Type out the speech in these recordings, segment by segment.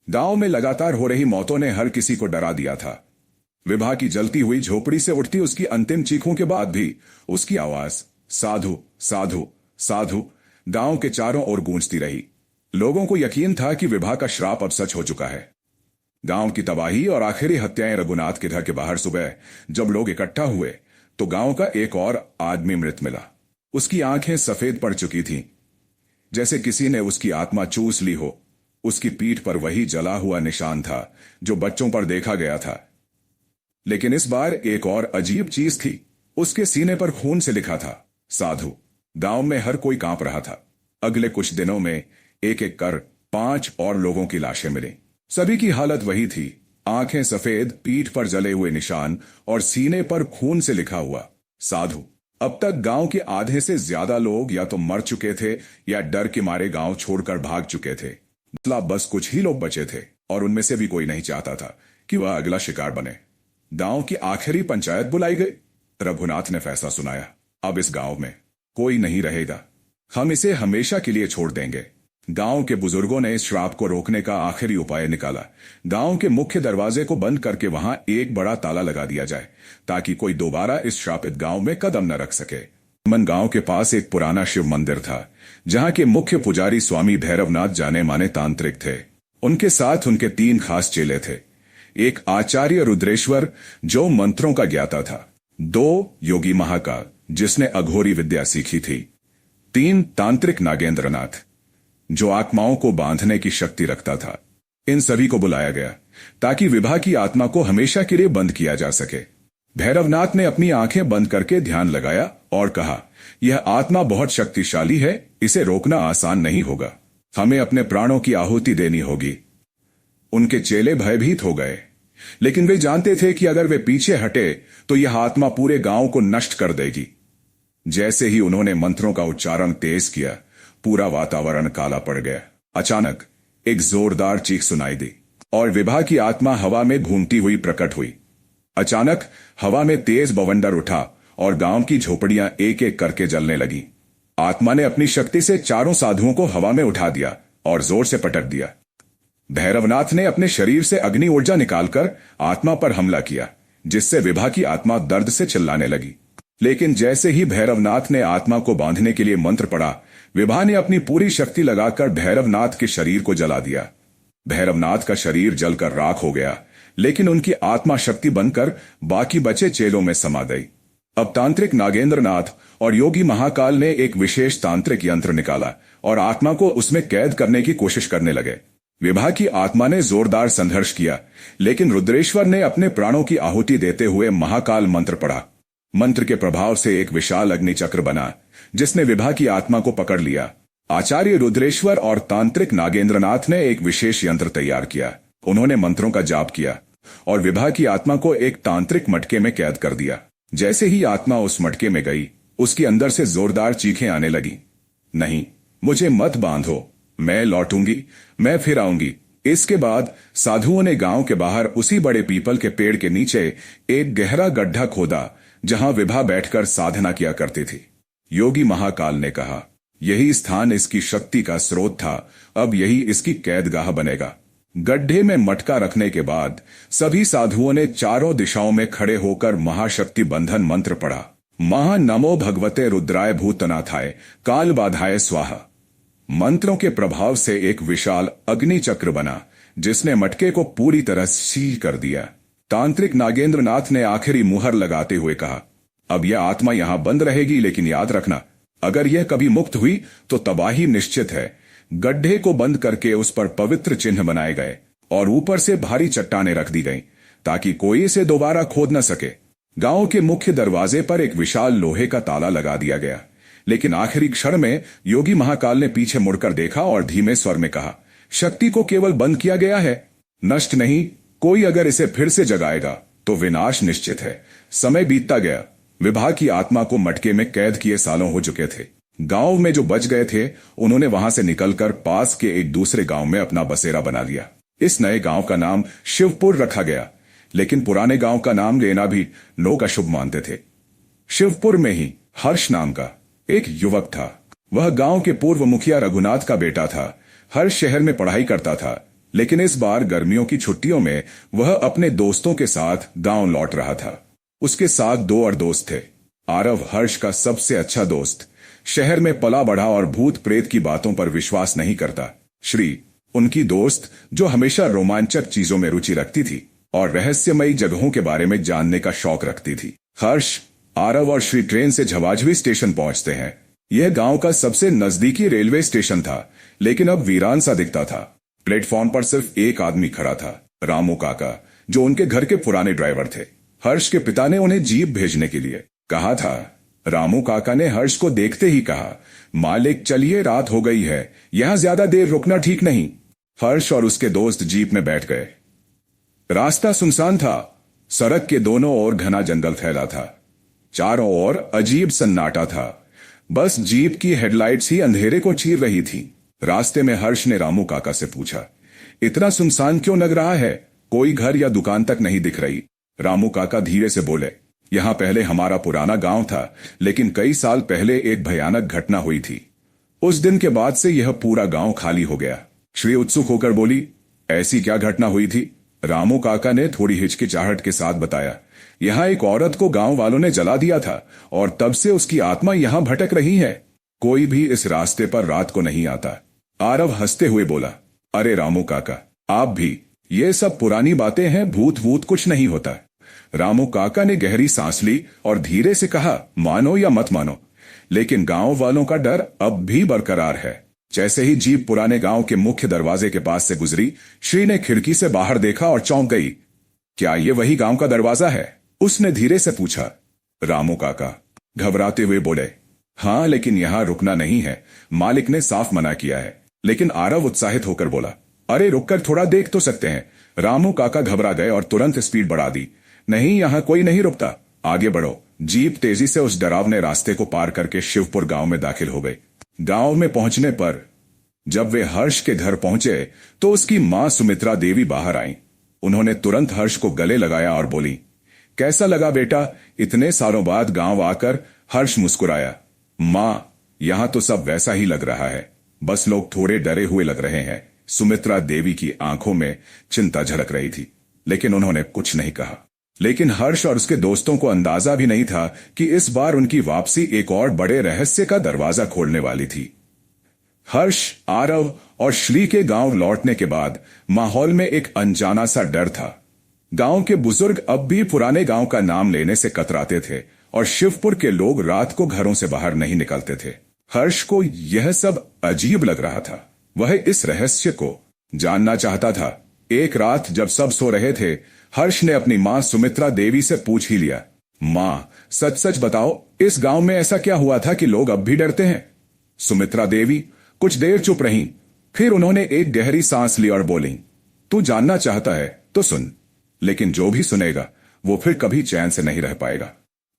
गांव में लगातार हो रही मौतों ने हर किसी को डरा दिया था। विभा की जलती हुई झोपड़ी से उठती उसकी अंतिम चीखों के बाद भी उसकी आवाज साधु साधु साधु गांव के चारों ओर गूंजती रही। लोगों को यकीन था कि विभा का श्राप अब सच हो चुका है। गांव की तबाही और आखिरी हत्याएं रघुनाथ के घर के बाहर सुबह जब लोग इकट्ठा हुए तो गांव का एक और आदमी मृत मिला। उसकी आंखें सफेद पड़ चुकी थीं, जैसे किसी ने उसकी आत्मा चूस ली हो। उसकी पीठ पर वही जला हुआ निशान था जो बच्चों पर देखा गया था, लेकिन इस बार एक और अजीब चीज थी। उसके सीने पर खून से लिखा था साधु। गांव में हर कोई कांप रहा था। अगले कुछ दिनों में एक एक कर 5 और लोगों की लाशें मिली। सभी की हालत वही थी, आंखें सफेद, पीठ पर जले हुए निशान और सीने पर खून से लिखा हुआ साधु। अब तक गांव के आधे से ज्यादा लोग या तो मर चुके थे या डर के मारे गांव छोड़कर भाग चुके थे। बस कुछ ही लोग बचे थे और उनमें से भी कोई नहीं चाहता था कि वह अगला शिकार बने। गांव की आखिरी पंचायत बुलाई गई। रघुनाथ ने फैसला सुनाया, अब इस गांव में कोई नहीं रहेगा, हम इसे हमेशा के लिए छोड़ देंगे। गांव के बुजुर्गों ने इस श्राप को रोकने का आखिरी उपाय निकाला। गांव के मुख्य दरवाजे को बंद करके वहां एक बड़ा ताला लगा दिया जाए ताकि कोई दोबारा इस श्रापित गांव में कदम न रख सके। मन गांव के पास एक पुराना शिव मंदिर था जहां के मुख्य पुजारी स्वामी भैरवनाथ जाने माने तांत्रिक थे। उनके साथ उनके 3 खास चेले थे। एक आचार्य रुद्रेश्वर जो मंत्रों का ज्ञाता था, 2 योगी महाकाल जिसने अघोरी विद्या सीखी थी, 3 तांत्रिक नागेंद्रनाथ जो आत्माओं को बांधने की शक्ति रखता था। इन सभी को बुलाया गया ताकि विभा की आत्मा को हमेशा के लिए बंद किया जा सके। भैरवनाथ ने अपनी आंखें बंद करके ध्यान लगाया और कहा, यह आत्मा बहुत शक्तिशाली है, इसे रोकना आसान नहीं होगा, हमें अपने प्राणों की आहुति देनी होगी। उनके चेले भयभीत हो गए, लेकिन वे जानते थे कि अगर वे पीछे हटे तो यह आत्मा पूरे गांव को नष्ट कर देगी। जैसे ही उन्होंने मंत्रों का उच्चारण तेज किया, पूरा वातावरण काला पड़ गया। अचानक एक जोरदार चीख सुनाई दी और विभा की आत्मा हवा में घूमती हुई प्रकट हुई। अचानक हवा में तेज बवंडर उठा और गांव की झोपड़ियां एक एक करके जलने लगी। आत्मा ने अपनी शक्ति से चारों साधुओं को हवा में उठा दिया और जोर से पटक दिया। भैरवनाथ ने अपने शरीर से अग्नि ऊर्जा निकालकर आत्मा पर हमला किया, जिससे विभा की आत्मा दर्द से चिल्लाने लगी। लेकिन जैसे ही भैरवनाथ ने आत्मा को बांधने के लिए मंत्र पढ़ा, विभा ने अपनी पूरी शक्ति लगाकर भैरवनाथ के शरीर को जला दिया। भैरवनाथ का शरीर जलकर राख हो गया, लेकिन उनकी आत्मा शक्ति बनकर बाकी बचे चेलों में समा गई। अब तांत्रिक नागेंद्रनाथ और योगी महाकाल ने एक विशेष तांत्रिक यंत्र निकाला और आत्मा को उसमें कैद करने की कोशिश करने लगे। विभा की आत्मा ने जोरदार संघर्ष किया, लेकिन रुद्रेश्वर ने अपने प्राणों की आहुति देते हुए महाकाल मंत्र पढ़ा। मंत्र के प्रभाव से एक विशाल अग्निचक्र बना जिसने विभा की आत्मा को पकड़ लिया। आचार्य रुद्रेश्वर और तांत्रिक नागेंद्रनाथ ने एक विशेष यंत्र तैयार किया। उन्होंने मंत्रों का जाप किया और विभा की आत्मा को एक तांत्रिक मटके में कैद कर दिया। जैसे ही आत्मा उस मटके में गई, उसके अंदर से जोरदार चीखें आने लगी, नहीं, मुझे मत बांधो, मैं लौटूंगी, मैं फिर आऊंगी। इसके बाद साधुओं ने गांव के बाहर उसी बड़े पीपल के पेड़ के नीचे एक गहरा गड्ढा खोदा जहां विभा बैठकर साधना किया करती थी। योगी महाकाल ने कहा, यही स्थान इसकी शक्ति का स्रोत था, अब यही इसकी कैदगाह बनेगा। गड्ढे में मटका रखने के बाद सभी साधुओं ने चारों दिशाओं में खड़े होकर महाशक्ति बंधन मंत्र पढ़ा। महा नमो भगवते रुद्राय भूतनाथाय काल बाधाय स्वाहा। मंत्रों के प्रभाव से एक विशाल अग्नि चक्र बना जिसने मटके को पूरी तरह सील कर दिया। तांत्रिक नागेंद्रनाथ ने आखिरी मुहर लगाते हुए कहा, अब यह आत्मा यहां बंद रहेगी, लेकिन याद रखना, अगर यह कभी मुक्त हुई तो तबाही निश्चित है। गड्ढे को बंद करके उस पर पवित्र चिन्ह बनाए गए और ऊपर से भारी चट्टानें रख दी गईं ताकि कोई इसे दोबारा खोद न सके। गांव के मुख्य दरवाजे पर एक विशाल लोहे का ताला लगा दिया गया, लेकिन आखिरी क्षण में योगी महाकाल ने पीछे मुड़कर देखा और धीमे स्वर में कहा, शक्ति को केवल बंद किया गया है, नष्ट नहीं। कोई अगर इसे फिर से जगाएगा तो विनाश निश्चित है। समय बीतता गया। विभा की आत्मा को मटके में कैद किए सालों हो चुके थे। गांव में जो बच गए थे उन्होंने वहां से निकलकर पास के एक दूसरे गांव में अपना बसेरा बना लिया। इस नए गांव का नाम शिवपुर रखा गया, लेकिन पुराने गांव का नाम लेना भी लोग अशुभ मानते थे। शिवपुर में ही हर्ष नाम का एक युवक था। वह गांव के पूर्व मुखिया रघुनाथ का बेटा था। हर्ष शहर में पढ़ाई करता था, लेकिन इस बार गर्मियों की छुट्टियों में वह अपने दोस्तों के साथ गांव लौट रहा था। उसके साथ दो और दोस्त थे। आरव हर्ष का सबसे अच्छा दोस्त, शहर में पला बढ़ा और भूत प्रेत की बातों पर विश्वास नहीं करता। श्री, उनकी दोस्त, जो हमेशा रोमांचक चीजों में रुचि रखती थी और रहस्यमयी जगहों के बारे में जानने का शौक रखती थी। हर्ष, आरव और श्री ट्रेन से झवाझवी स्टेशन पहुंचते हैं। यह गांव का सबसे नजदीकी रेलवे स्टेशन था, लेकिन अब वीरान सा दिखता था। प्लेटफॉर्म पर सिर्फ एक आदमी खड़ा था, रामू काका, जो उनके घर के पुराने ड्राइवर थे। हर्ष के पिता ने उन्हें जीप भेजने के लिए कहा था। रामू काका ने हर्ष को देखते ही कहा, मालिक चलिए, रात हो गई है, यहां ज्यादा देर रुकना ठीक नहीं। हर्ष और उसके दोस्त जीप में बैठ गए। रास्ता सुनसान था। सड़क के दोनों ओर घना जंगल फैला था। चारों ओर अजीब सन्नाटा था। बस जीप की हेडलाइट्स ही अंधेरे को चीर रही थी। रास्ते में हर्ष ने रामू काका से पूछा, इतना सुनसान क्यों लग रहा है? कोई घर या दुकान तक नहीं दिख रही। रामू काका धीरे से बोले, यहां पहले हमारा पुराना गांव था, लेकिन कई साल पहले एक भयानक घटना हुई थी। उस दिन के बाद से यह पूरा गांव खाली हो गया। श्री उत्सुक होकर बोली, ऐसी क्या घटना हुई थी? रामू काका ने थोड़ी हिचकिचाहट के साथ बताया, यहाँ एक औरत को गांव वालों ने जला दिया था और तब से उसकी आत्मा यहाँ भटक रही है। कोई भी इस रास्ते पर रात को नहीं आता। आरव हंसते हुए बोला, अरे रामू काका, आप भी, ये सब पुरानी बातें हैं, भूत वूत कुछ नहीं होता। रामू काका ने गहरी सांस ली और धीरे से कहा, मानो या मत मानो, लेकिन गांव वालों का डर अब भी बरकरार है। जैसे ही जीप पुराने गांव के मुख्य दरवाजे के पास से गुजरी, श्री ने खिड़की से बाहर देखा और चौंक गई। क्या ये वही गांव का दरवाजा है? उसने धीरे से पूछा। रामू काका घबराते हुए बोले, हाँ, लेकिन यहां रुकना नहीं है, मालिक ने साफ मना किया है। लेकिन आरव उत्साहित होकर बोला, अरे रुककर थोड़ा देख तो सकते हैं। रामू काका घबरा गए और तुरंत स्पीड बढ़ा दी। नहीं, यहां कोई नहीं रुकता, आगे बढ़ो। जीप तेजी से उस डरावने रास्ते को पार करके शिवपुर गांव में दाखिल हो गई। गांव में पहुंचने पर जब वे हर्ष के घर पहुंचे तो उसकी मां सुमित्रा देवी बाहर आईं। उन्होंने तुरंत हर्ष को गले लगाया और बोली, कैसा लगा बेटा, इतने सालों बाद गांव आकर? हर्ष मुस्कुराया, मां, यहां तो सब वैसा ही लग रहा है, बस लोग थोड़े डरे हुए लग रहे हैं। सुमित्रा देवी की आंखों में चिंता झलक रही थी, लेकिन उन्होंने कुछ नहीं कहा। लेकिन हर्ष और उसके दोस्तों को अंदाजा भी नहीं था कि इस बार उनकी वापसी एक और बड़े रहस्य का दरवाजा खोलने वाली थी। हर्ष, आरव और श्री के गांव लौटने के बाद माहौल में एक अनजाना सा डर था। गांव के बुजुर्ग अब भी पुराने गांव का नाम लेने से कतराते थे और शिवपुर के लोग रात को घरों से बाहर नहीं निकलते थे। हर्ष को यह सब अजीब लग रहा था। वह इस रहस्य को जानना चाहता था। एक रात जब सब सो रहे थे, हर्ष ने अपनी मां सुमित्रा देवी से पूछ ही लिया, मां, सच सच बताओ, इस गांव में ऐसा क्या हुआ था कि लोग अब भी डरते हैं? सुमित्रा देवी कुछ देर चुप रहीं, फिर उन्होंने एक गहरी सांस ली और बोली, तू जानना चाहता है तो सुन, लेकिन जो भी सुनेगा वो फिर कभी चैन से नहीं रह पाएगा।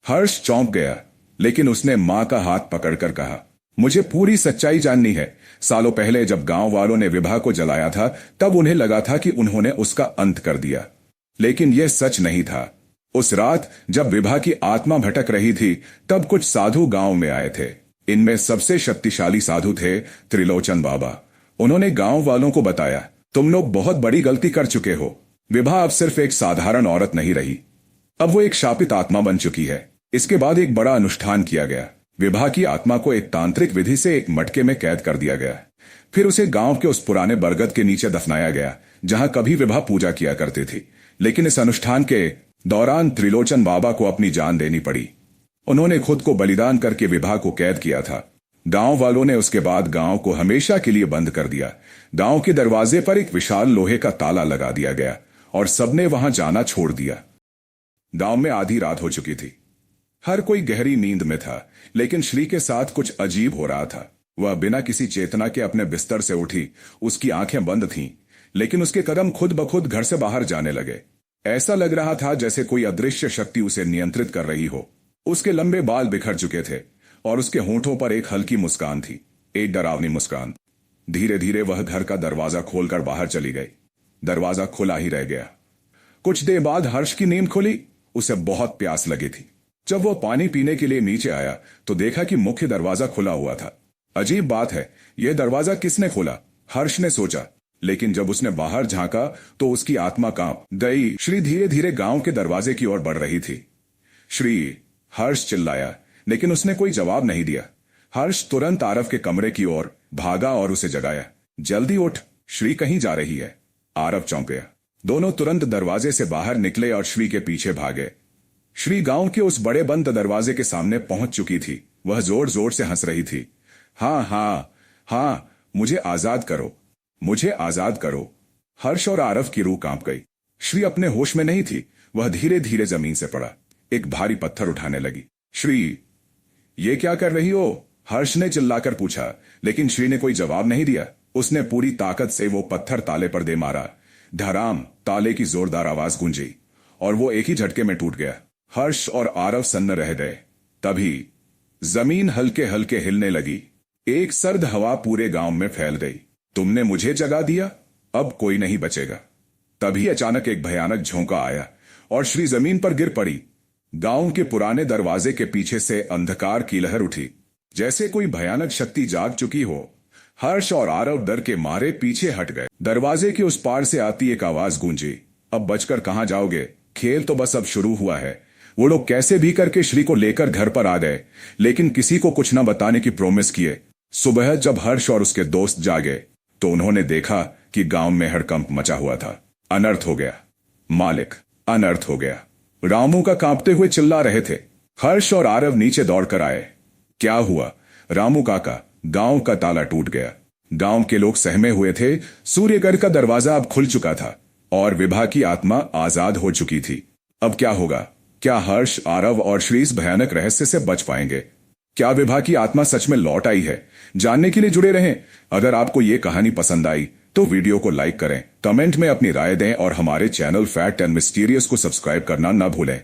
हर्ष चौंक गया, लेकिन उसने मां का हाथ पकड़कर कहा, मुझे पूरी सच्चाई जाननी है। सालों पहले जब गांव वालों ने विभा को जलाया था, तब उन्हें लगा था कि उन्होंने उसका अंत कर दिया, लेकिन यह सच नहीं था। उस रात जब विभा की आत्मा भटक रही थी, तब कुछ साधु गांव में आए थे। इनमें सबसे शक्तिशाली साधु थे त्रिलोचन बाबा। उन्होंने गांव वालों को बताया, तुम लोग बहुत बड़ी गलती कर चुके हो। विभा अब सिर्फ एक साधारण औरत नहीं रही, अब वो एक शापित आत्मा बन चुकी है। इसके बाद एक बड़ा अनुष्ठान किया गया। विभा की आत्मा को एक तांत्रिक विधि से एक मटके में कैद कर दिया गया। फिर उसे गांव के उस पुराने बरगद के नीचे दफनाया गया जहां कभी विभा पूजा किया करती थी। लेकिन इस अनुष्ठान के दौरान त्रिलोचन बाबा को अपनी जान देनी पड़ी। उन्होंने खुद को बलिदान करके विभा को कैद किया था। गांव वालों ने उसके बाद गांव को हमेशा के लिए बंद कर दिया। गांव के दरवाजे पर एक विशाल लोहे का ताला लगा दिया गया और सबने वहां जाना छोड़ दिया। गांव में आधी रात हो चुकी थी। हर कोई गहरी नींद में था, लेकिन श्री के साथ कुछ अजीब हो रहा था। वह बिना किसी चेतना के अपने बिस्तर से उठी। उसकी आंखें बंद थीं, लेकिन उसके कदम खुद ब खुद घर से बाहर जाने लगे। ऐसा लग रहा था जैसे कोई अदृश्य शक्ति उसे नियंत्रित कर रही हो। उसके लंबे बाल बिखर चुके थे और उसके होंठों पर एक हल्की मुस्कान थी, एक डरावनी मुस्कान। धीरे धीरे वह घर का दरवाजा खोलकर बाहर चली गई। दरवाजा खुला ही रह गया। कुछ देर बाद हर्ष की नींद खुली। उसे बहुत प्यास लगी थी। जब वह पानी पीने के लिए नीचे आया तो देखा कि मुख्य दरवाजा खुला हुआ था। अजीब बात है, यह दरवाजा किसने खोला? हर्ष ने सोचा। लेकिन जब उसने बाहर झांका तो उसकी आत्मा कांप गई। श्री धीरे धीरे गांव के दरवाजे की ओर बढ़ रही थी। श्री, हर्ष चिल्लाया, लेकिन उसने कोई जवाब नहीं दिया। हर्ष तुरंत आरव के कमरे की ओर भागा और उसे जगाया। जल्दी उठ, श्री कहीं जा रही है। आरव चौंक गया। दोनों तुरंत दरवाजे से बाहर निकले और श्री के पीछे भागे। श्री गांव के उस बड़े बंद दरवाजे के सामने पहुंच चुकी थी। वह जोर जोर से हंस रही थी। हाँ हाँ हाँ, मुझे आजाद करो, मुझे आजाद करो। हर्ष और आरव की रूह कांप गई। श्री अपने होश में नहीं थी। वह धीरे धीरे जमीन से पड़ा, एक भारी पत्थर उठाने लगी। श्री, ये क्या कर रही हो? हर्ष ने चिल्लाकर पूछा, लेकिन श्री ने कोई जवाब नहीं दिया। उसने पूरी ताकत से वो पत्थर ताले पर दे मारा। धड़ाम, ताले की जोरदार आवाज गूंजी और वो एक ही झटके में टूट गया। हर्ष और आरव सन्न रह गए। तभी जमीन हल्के हल्के हिलने लगी। एक सर्द हवा पूरे गांव में फैल गई। तुमने मुझे जगा दिया, अब कोई नहीं बचेगा। तभी अचानक एक भयानक झोंका आया और श्री जमीन पर गिर पड़ी। गांव के पुराने दरवाजे के पीछे से अंधकार की लहर उठी, जैसे कोई भयानक शक्ति जाग चुकी हो। हर्ष और आरव डर के मारे पीछे हट गए। दरवाजे के उस पार से आती एक आवाज गूंजी, अब बचकर कहां जाओगे? खेल तो बस अब शुरू हुआ है। वो लोग कैसे भी करके श्री को लेकर घर पर आ गए, लेकिन किसी को कुछ न बताने की प्रॉमिस किए। सुबह जब हर्ष और उसके दोस्त जागे तो उन्होंने देखा कि गांव में हड़कंप मचा हुआ था। अनर्थ हो गया मालिक, अनर्थ हो गया। रामू का कांपते हुए चिल्ला रहे थे। हर्ष और आरव नीचे दौड़कर आए। क्या हुआ? रामू काका, गांव का ताला टूट गया। गांव के लोग सहमे हुए थे। सूर्यगढ़ का दरवाजा अब खुल चुका था और विभा की आत्मा आजाद हो चुकी थी। अब क्या होगा? क्या हर्ष, आरव और श्री इस भयानक रहस्य से बच पाएंगे? क्या विभा की आत्मा सच में लौट आई है? जानने के लिए जुड़े रहें। अगर आपको ये कहानी पसंद आई तो वीडियो को लाइक करें, कमेंट में अपनी राय दें और हमारे चैनल फैक्ट एंड मिस्टीरियस को सब्सक्राइब करना न भूलें।